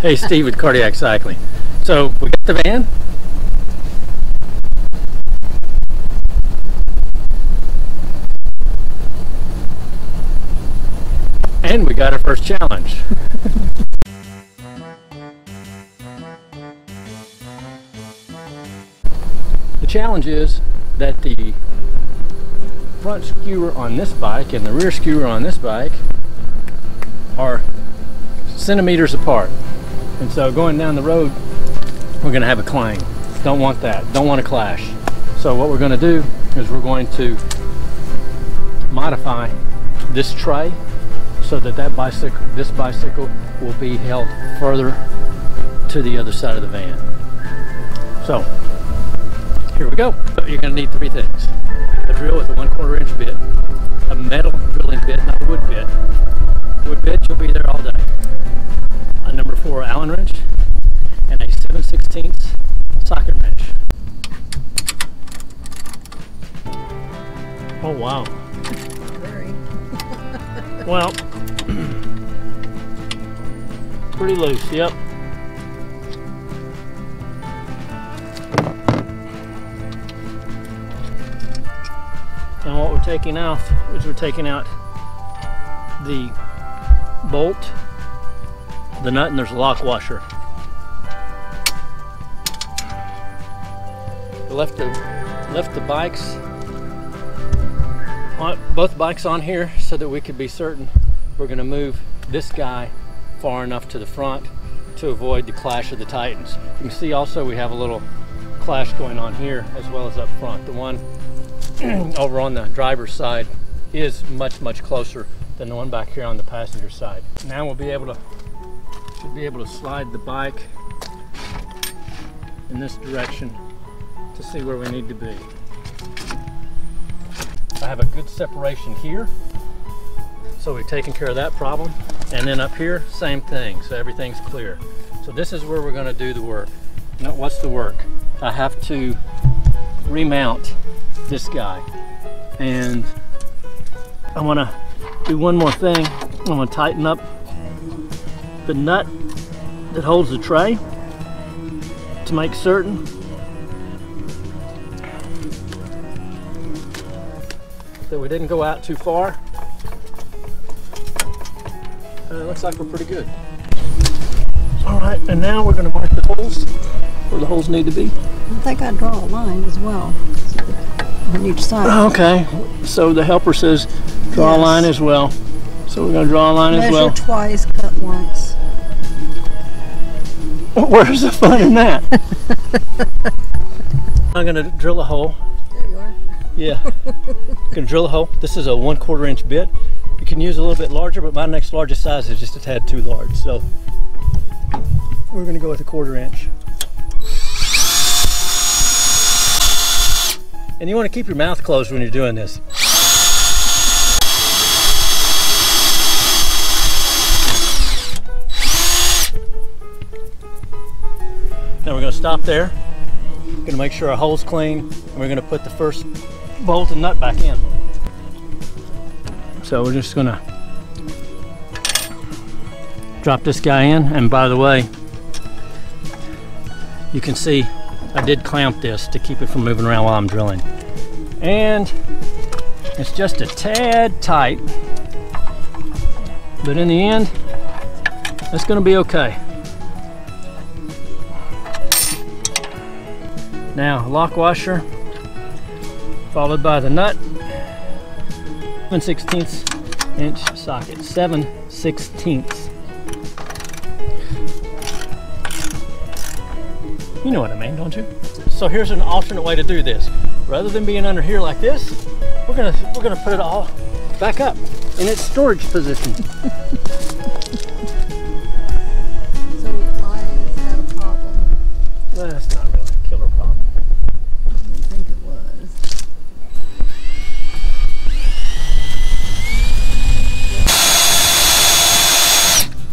Hey, Steve with Cardiac Cycling. So we got the van. And we got our first challenge. The challenge is that the front skewer on this bike and the rear skewer on this bike are centimeters apart. And so going down the road, we're going to have a clang. Don't want that. Don't want to clash. So what we're going to do is we're going to modify this tray so that this bicycle will be held further to the other side of the van. So here we go. You're going to need three things: a drill with a 1/4 inch bit, a metal drilling bit, not a wood bit. Wood bit, you'll be there all day. A number 4 Allen wrench, and a 7/16 socket wrench. Oh wow. Very. Well, pretty loose, yep. And what we're taking out is we're taking out the bolt, the nut, and there's a lock washer. We left the bikes, both bikes on here so that we could be certain we're going to move this guy far enough to the front to avoid the clash of the Titans. You can see also we have a little clash going on here as well as up front. The one over on the driver's side is much closer than the one back here on the passenger side. Now we'll be able to should be able to slide the bike in this direction to see where we need to be. I have a good separation here, so we've taken care of that problem. And then up here, same thing, so everything's clear. So this is where we're going to do the work. Now, what's the work? I have to remount this guy, and I want to do one more thing. I'm going to tighten up the nut that holds the tray to make certain that we didn't go out too far. It looks like we're pretty good. All right, and now we're going to mark the holes where the holes need to be. I think I draw a line as well on each side. Okay, so the helper says draw a line as well. So we're going to draw a line as well. Measure twice, cut once. Where's the fun in that? I'm going to drill a hole. There you are. Yeah, I'm going to drill a hole. This is a 1/4 inch bit. You can use a little bit larger, but my next largest size is just a tad too large. So we're going to go with a 1/4 inch. And you want to keep your mouth closed when you're doing this. Now we're going to stop there. We're going to make sure our hole's clean, and we're going to put the first bolt and nut back in. So we're just going to drop this guy in. And by the way, you can see I did clamp this to keep it from moving around while I'm drilling. And it's just a tad tight, but in the end, it's going to be okay. Now, lock washer, followed by the nut, 7/16 inch socket, 7/16. You know what I mean, don't you? So here's an alternate way to do this. Rather than being under here like this, we're gonna put it all back up in its storage position. So why is that a problem? Well, that's not really a killer problem. I didn't think it was.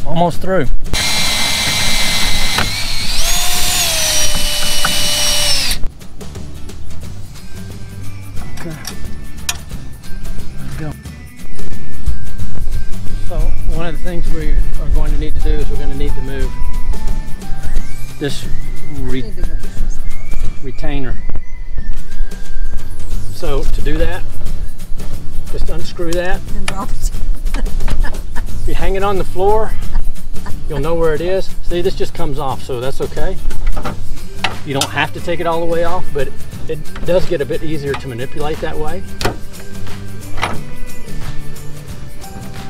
Almost through. Okay. Let's go. So one of the things we are going to need to do is we're going to need to move this retainer. So to do that, just unscrew that. And drop it. If you hang it on the floor, you'll know where it is. See, this just comes off, so that's okay. You don't have to take it all the way off, but it does get a bit easier to manipulate that way.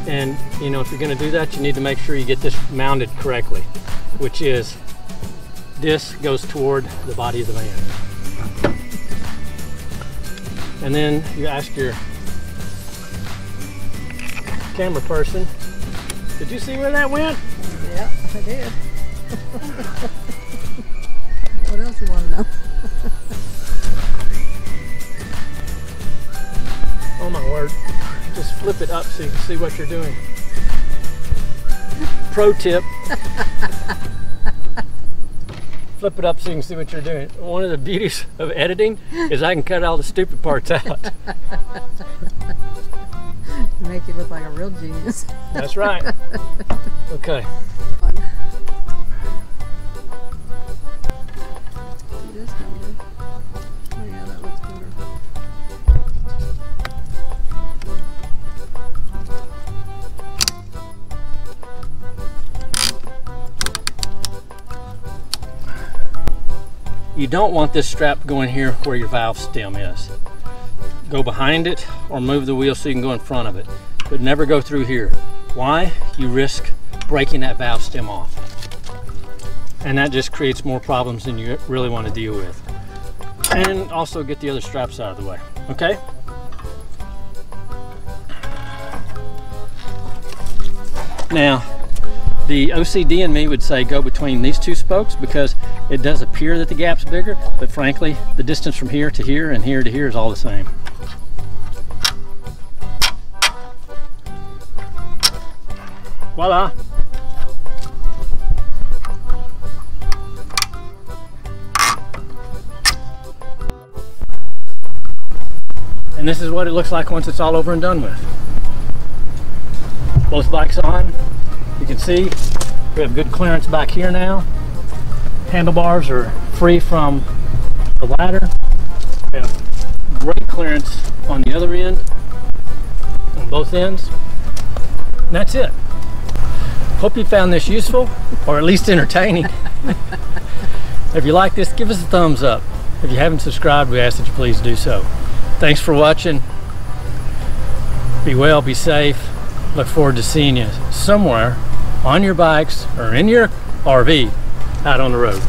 And you know, if you're going to do that, you need to make sure you get this mounted correctly, which is this goes toward the body of the van. And then you ask your camera person, did you see where that went? Yeah, I did. What else you want to know? Oh my word. Just flip it up so you can see what you're doing. Pro tip. Flip it up so you can see what you're doing. One of the beauties of editing is I can cut all the stupid parts out. Make you look like a real genius. That's right. Okay. This number. Oh yeah, that looks better. You don't want this strap going here where your valve stem is. Go behind it or move the wheel so you can go in front of it, but never go through here. Why? You risk breaking that valve stem off, and that just creates more problems than you really want to deal with. And also get the other straps out of the way. Okay? Now, the OCD in me would say go between these two spokes because it does appear that the gap's bigger, but frankly, the distance from here to here and here to here is all the same. Voila! And this is what it looks like once it's all over and done with. Both bikes on. You can see we have good clearance back here now. Handlebars are free from the ladder. We have great clearance on the other end, on both ends. And that's it. Hope you found this useful, or at least entertaining. If you like this, give us a thumbs up. If you haven't subscribed, we ask that you please do so. Thanks for watching. Be well, be safe. Look forward to seeing you somewhere on your bikes or in your RV out on the road.